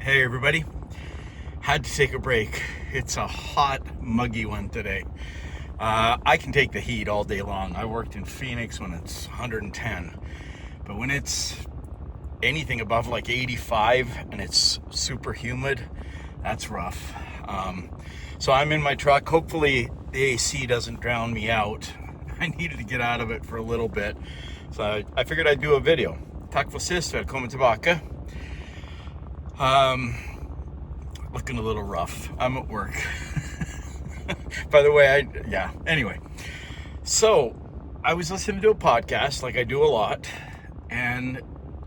Hey everybody, had to take a break. It's a hot, muggy one today. I can take the heat all day long. I worked in Phoenix when it's 110, but when it's anything above like 85 and it's super humid, that's rough. So I'm in my truck. Hopefully the AC doesn't drown me out. I needed to get out of it for a little bit, so I figured I'd do a video. Tack för sist, välkommen tillbaka. Looking a little rough. I'm at work. By the way, anyway. So, I was listening to a podcast, like I do a lot, and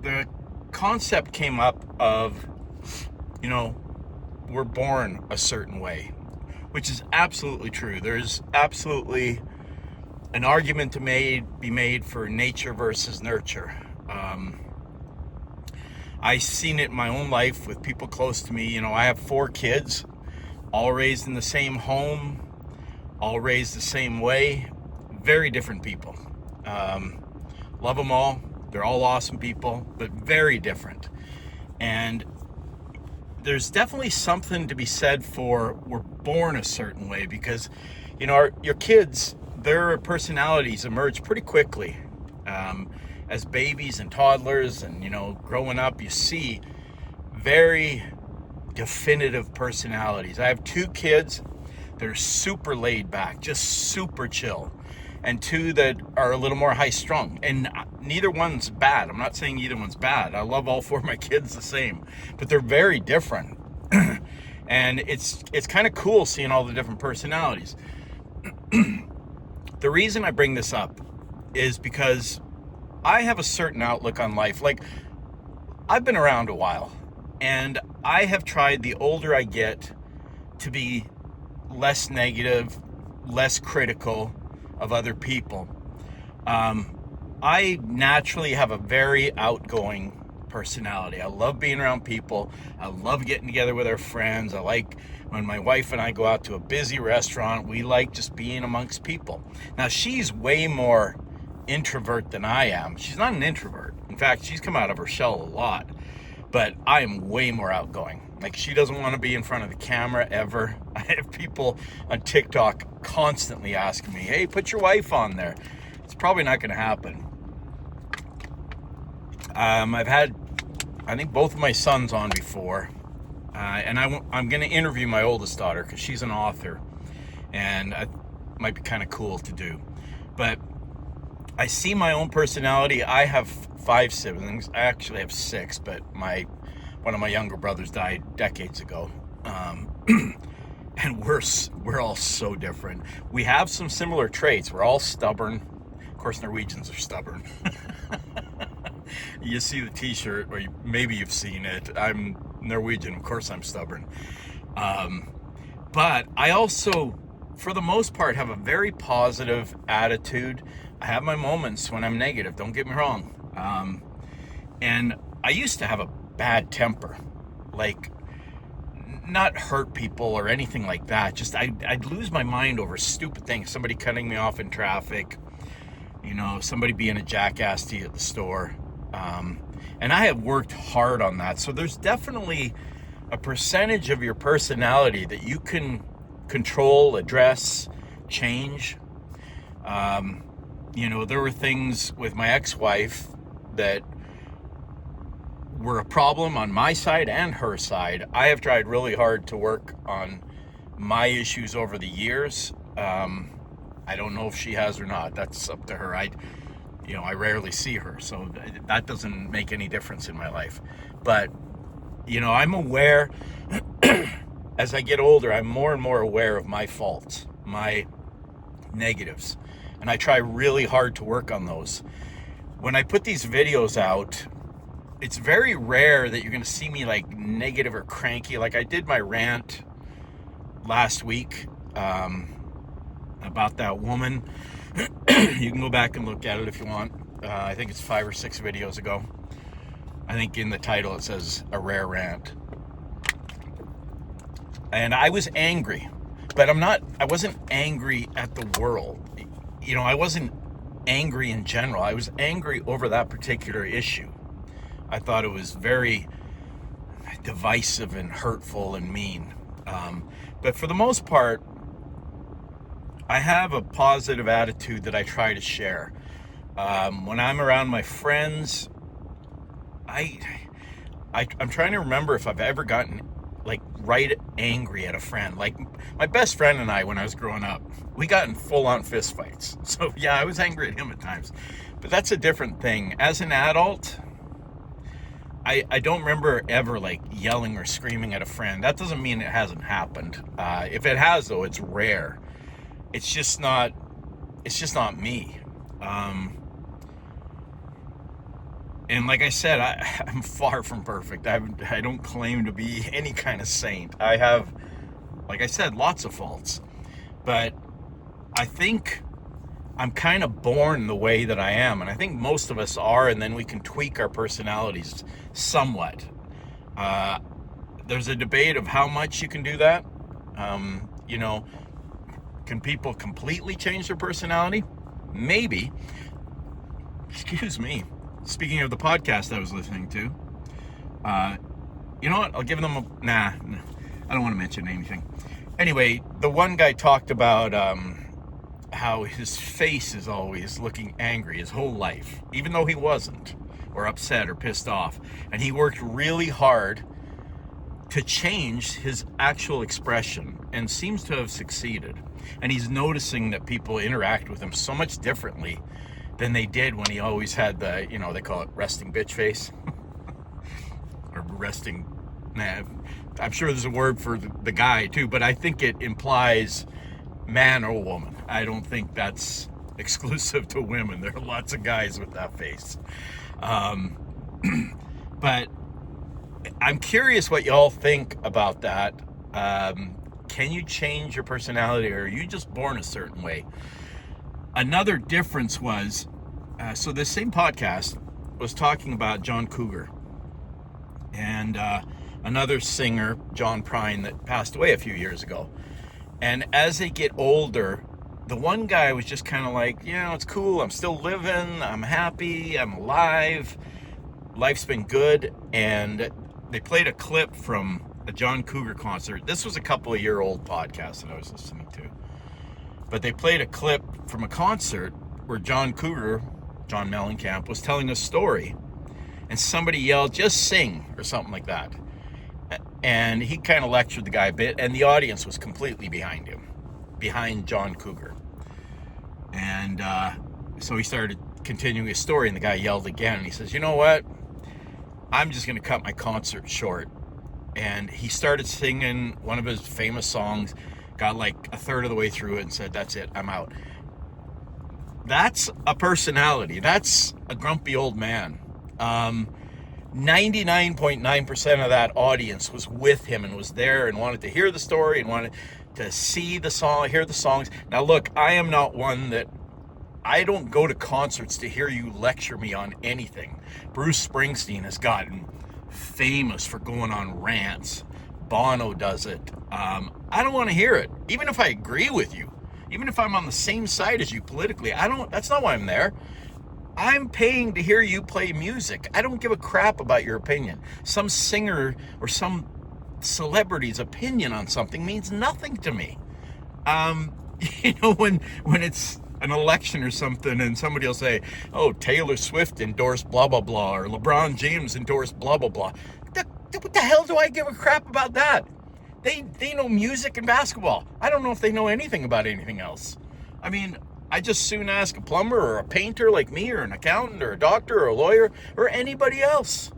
the concept came up of, we're born a certain way, which is absolutely true. There's absolutely an argument to be made for nature versus nurture. I've seen it in my own life with people close to me. I have 4 kids, all raised in the same home, all raised the same way, very different people. Love them all. They're all awesome people, but very different. And there's definitely something to be said for we're born a certain way because, your kids, their personalities emerge pretty quickly. As babies and toddlers and, growing up, you see very definitive personalities. I have 2 kids that are super laid back, just super chill, and 2 that are a little more high strung. And neither one's bad. I'm not saying either one's bad. I love all 4 of my kids the same, but they're very different. And it's kind of cool seeing all the different personalities. The reason I bring this up is because I have a certain outlook on life. Like, I've been around a while, and I have tried, the older I get, to be less negative, less critical of other people. I naturally have a very outgoing personality. I love being around people. I love getting together with our friends. I like when my wife and I go out to a busy restaurant. We like just being amongst people. Now, she's way more introvert than I am. She's not an introvert. In fact, she's come out of her shell a lot, but I am way more outgoing. Like, she doesn't want to be in front of the camera ever. I have people on TikTok constantly asking me, hey, put your wife on there. It's probably not going to happen. I've had, I think, both of my sons on before, and I'm going to interview my oldest daughter because she's an author, and it might be kind of cool to do. But I see my own personality. I have 5 siblings. I actually have 6, but one of my younger brothers died decades ago. And we're all so different. We have some similar traits. We're all stubborn. Of course, Norwegians are stubborn. You see the t-shirt, or maybe you've seen it. I'm Norwegian. Of course, I'm stubborn. But I also, for the most part, have a very positive attitude. I have my moments when I'm negative, don't get me wrong. And I used to have a bad temper, like not hurt people or anything like that. Just I'd lose my mind over stupid things. Somebody cutting me off in traffic, somebody being a jackass to you at the store. And I have worked hard on that. So there's definitely a percentage of your personality that you can control, address, change. There were things with my ex-wife that were a problem on my side and her side. I have tried really hard to work on my issues over the years. I don't know if she has or not. That's up to her. I rarely see her, so that doesn't make any difference in my life. But, I'm aware, as I get older, I'm more and more aware of my faults, my negatives. And I try really hard to work on those. When I put these videos out, it's very rare that you're going to see me like negative or cranky. Like I did my rant last week about that woman. You can go back and look at it if you want. I think it's 5 or 6 videos ago. I think in the title it says a rare rant. And I was angry, but I wasn't angry at the world. I wasn't angry in general. I was angry over that particular issue. I thought it was very divisive and hurtful and mean. But for the most part, I have a positive attitude that I try to share. When I'm around my friends, I'm trying to remember if I've ever gotten like right angry at a friend. Like my best friend and I, when I was growing up, we got in full-on fist fights. So yeah, I was angry at him at times, but that's a different thing. As an adult, I don't remember ever like yelling or screaming at a friend. That doesn't mean it hasn't happened. If it has, though, it's rare. It's just not me. And like I said, I'm far from perfect. I don't claim to be any kind of saint. I have, like I said, lots of faults. But I think I'm kind of born the way that I am. And I think most of us are, and then we can tweak our personalities somewhat. There's a debate of how much you can do that. Can people completely change their personality? Maybe. Excuse me. Speaking of the podcast I was listening to, you know what? I'll give them I don't want to mention anything. Anyway, the one guy talked about how his face is always looking angry his whole life, even though he wasn't, or upset or pissed off. And he worked really hard to change his actual expression and seems to have succeeded. And he's noticing that people interact with him so much differently than they did when he always had the, they call it resting bitch face. Or resting, I'm sure there's a word for the guy too, but I think it implies man or woman. I don't think that's exclusive to women. There are lots of guys with that face. But I'm curious what y'all think about that. Can you change your personality, or are you just born a certain way? Another difference was, so this same podcast was talking about John Cougar and another singer, John Prine, that passed away a few years ago. And as they get older, the one guy was just kind of like, it's cool. I'm still living. I'm happy. I'm alive. Life's been good. And they played a clip from a John Cougar concert. This was a couple of year old podcast that I was listening to. But they played a clip from a concert where John Mellencamp, was telling a story. And somebody yelled, "Just sing," or something like that. And he kind of lectured the guy a bit, and the audience was completely behind him, behind John Cougar. And so he started continuing his story, and the guy yelled again, and he says, "You know what? I'm just going to cut my concert short." And he started singing one of his famous songs, got like a third of the way through it, and said, "That's it, I'm out." That's a personality. That's a grumpy old man. 99.9% of that audience was with him and was there and wanted to hear the story and wanted to see the song, hear the songs. Now look, I am not one that, I don't go to concerts to hear you lecture me on anything. Bruce Springsteen has gotten famous for going on rants. Bono does it. I don't want to hear it. Even if I agree with you, even if I'm on the same side as you politically, that's not why I'm there. I'm paying to hear you play music. I don't give a crap about your opinion. Some singer or some celebrity's opinion on something means nothing to me. When it's an election or something and somebody will say, "Oh, Taylor Swift endorsed blah, blah, blah," or "LeBron James endorsed blah, blah, blah." What the hell do I give a crap about that? They know music and basketball. I don't know if they know anything about anything else. I mean, I just soon ask a plumber or a painter like me, or an accountant or a doctor or a lawyer or anybody else.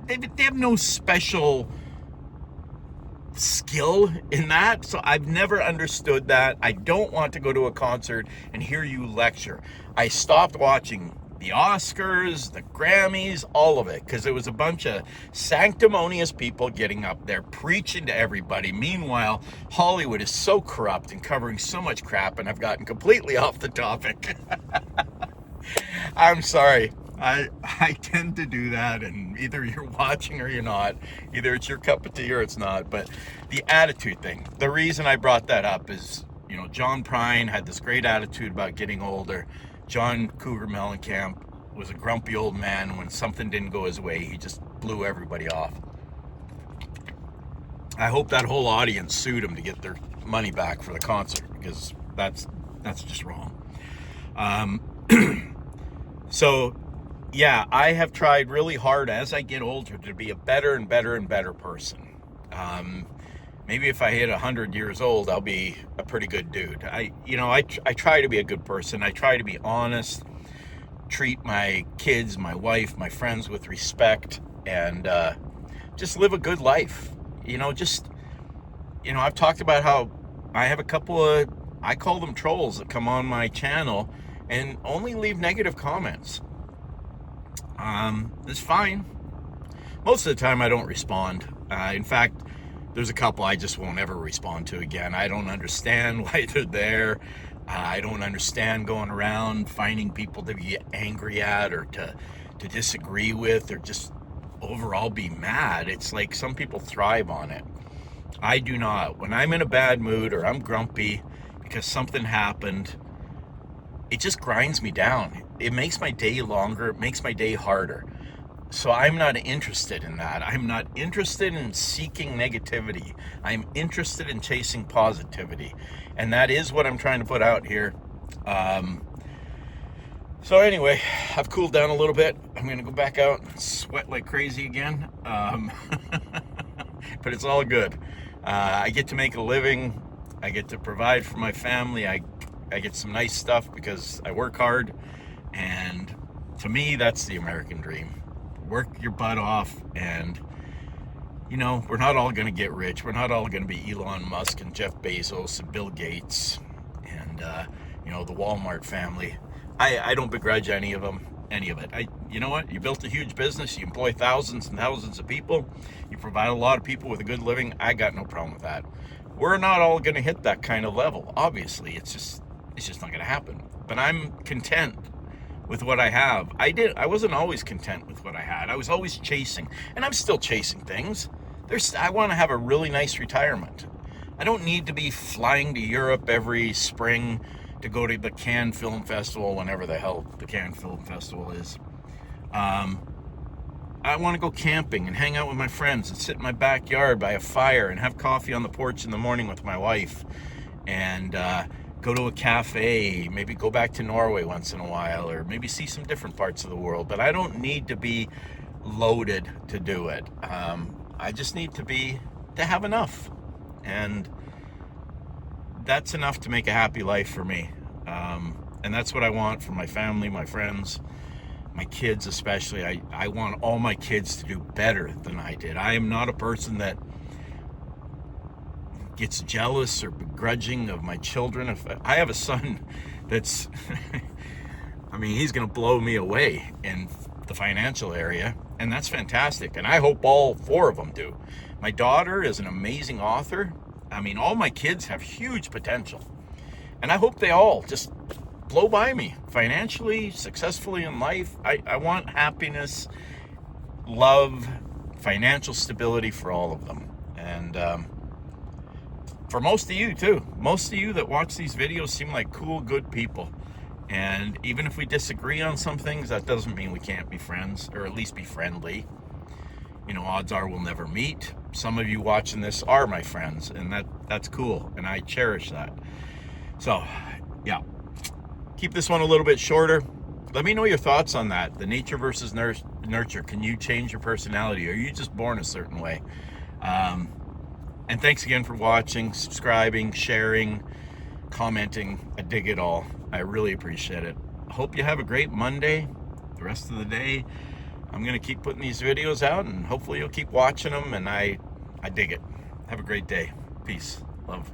They have no special skill in that, so I've never understood that. I don't want to go to a concert and hear you lecture. I stopped watching the Oscars, the Grammys, all of it, because it was a bunch of sanctimonious people getting up there preaching to everybody. Meanwhile, Hollywood is so corrupt and covering so much crap, and I've gotten completely off the topic. I'm sorry. I tend to do that, and either you're watching or you're not. Either it's your cup of tea or it's not. But the attitude thing, the reason I brought that up is, John Prine had this great attitude about getting older. John Cougar Mellencamp was a grumpy old man. When something didn't go his way, he just blew everybody off. I hope that whole audience sued him to get their money back for the concert, because that's just wrong. So yeah, I have tried really hard as I get older to be a better and better and better person. Maybe if I hit 100 years old, I'll be a pretty good dude. I try to be a good person. I try to be honest, treat my kids, my wife, my friends with respect, and just live a good life. I've talked about how I have a couple of, I call them trolls, that come on my channel and only leave negative comments. It's fine. Most of the time I don't respond. In fact, there's a couple I just won't ever respond to again. I don't understand why they're there. I don't understand going around finding people to be angry at, or to disagree with, or just overall be mad. It's like some people thrive on it. I do not. When I'm in a bad mood or I'm grumpy because something happened, it just grinds me down. It makes my day longer. It makes my day harder. So I'm not interested in that. I'm not interested in seeking negativity. I'm interested in chasing positivity. And that is what I'm trying to put out here. So anyway, I've cooled down a little bit. I'm going to go back out and sweat like crazy again. But it's all good. I get to make a living. I get to provide for my family. I get some nice stuff because I work hard. And to me, that's the American dream. Work your butt off, and we're not all going to get rich. We're not all going to be Elon Musk and Jeff Bezos and Bill Gates and the Walmart family. I don't begrudge any of it. You know what? You built a huge business. You employ thousands and thousands of people. You provide a lot of people with a good living. I got no problem with that. We're not all going to hit that kind of level. Obviously, it's just not going to happen. But I'm content with what I have. I wasn't always content with what I had. I was always chasing, and I'm still chasing things. I want to have a really nice retirement. I don't need to be flying to Europe every spring to go to the Cannes Film Festival, whenever the hell the Cannes Film Festival is. I want to go camping and hang out with my friends and sit in my backyard by a fire and have coffee on the porch in the morning with my wife, and go to a cafe, maybe go back to Norway once in a while, or maybe see some different parts of the world. But I don't need to be loaded to do it. I just need to have enough. And that's enough to make a happy life for me. And that's what I want for my family, my friends, my kids especially. I want all my kids to do better than I did. I am not a person that gets jealous or begrudging of my children. If I have a son that's he's going to blow me away in the financial area, and that's fantastic, and I hope all 4 of them do. My daughter is an amazing author. All my kids have huge potential, and I hope they all just blow by me financially, successfully in life. I want happiness, love, financial stability for all of them. And for most of you too. Most of you that watch these videos seem like cool, good people. And even if we disagree on some things, that doesn't mean we can't be friends, or at least be friendly. Odds are we'll never meet. Some of you watching this are my friends, and that's cool, and I cherish that. So, yeah. Keep this one a little bit shorter. Let me know your thoughts on that. The nature versus nurture. Can you change your personality? Or are you just born a certain way? And thanks again for watching, subscribing, sharing, commenting. I dig it all. I really appreciate it. I hope you have a great Monday. The rest of the day, I'm going to keep putting these videos out, and hopefully you'll keep watching them, and I dig it. Have a great day. Peace. Love.